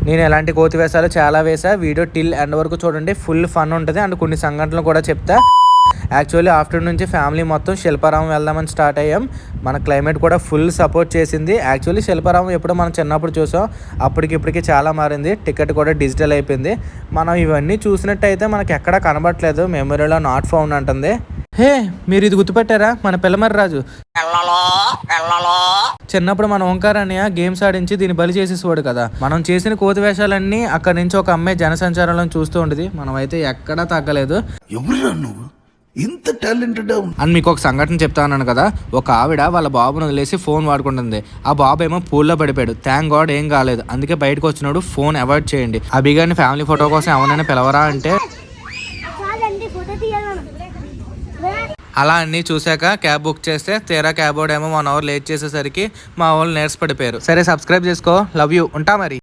నేను ఎలాంటి కోతి వేషాలు చాలా వేసా. వీడియో టిల్ ఎండ్ వరకు చూడండి, ఫుల్ ఫన్ ఉంటుంది. అండ్ కొన్ని సంఘటనలు కూడా చెప్తా. యాక్చువల్లీ ఆఫ్టర్నూన్ నుంచి ఫ్యామిలీ మొత్తం శిల్పారామం వెళ్దామని స్టార్ట్ అయ్యాం. మన క్లైమేట్ కూడా ఫుల్ సపోర్ట్ చేసింది. యాక్చువల్లీ శిల్పారామం ఎప్పుడో మనం చిన్నప్పుడు చూసాం, ఇప్పటికి చాలా మారింది. టికెట్ కూడా డిజిటల్ అయిపోయింది. మనం ఇవన్నీ చూసినట్టయితే మనకి ఎక్కడా కనబడట్లేదు, మెమరీలో నాట్ ఫౌండ్ అంటుంది. హే, మీరు ఇది గుర్తుపెట్టారా? మన పిల్లమర్రి రాజు చిన్నప్పుడు మన ఓంకార్ అన్నయ్య గేమ్స్ ఆడించి దీన్ని బలి చేసేసేవాడు కదా. మనం చేసిన కోతి వేషాలన్నీ అక్కడి నుంచి ఒక అమ్మాయి జనసంచారంలో చూస్తూ ఉండేది. మనం అయితే ఎక్కడా తగ్గలేదు. ఇంత టాలెంటెడ్ అని మీకు ఒక సంఘటన చెప్తాను కదా. ఒక ఆవిడ వాళ్ళ బాబును వదిలేసి ఫోన్ వాడుకుంటుంది. ఆ బాబు ఏమో పూల్లో పడిపోయాడు. థ్యాంక్ గాడ్ ఏం కాలేదు. అందుకే బయటకు వచ్చినాడు. ఫోన్ అవాయిడ్ చేయండి. అభిగారిని ఫ్యామిలీ ఫోటో కోసం ఎవరైనా పిలవరా అంటే అలా అన్నీ చూశాక క్యాబ్ బుక్ చేస్తే తీరా క్యాబ్ వాడు ఏమో 1 hour లేట్ చేసేసరికి మా వాళ్ళు నీరస పడిపోయారు. సరే, సబ్స్క్రైబ్ చేసుకో. Love you. ఉంటా మరి.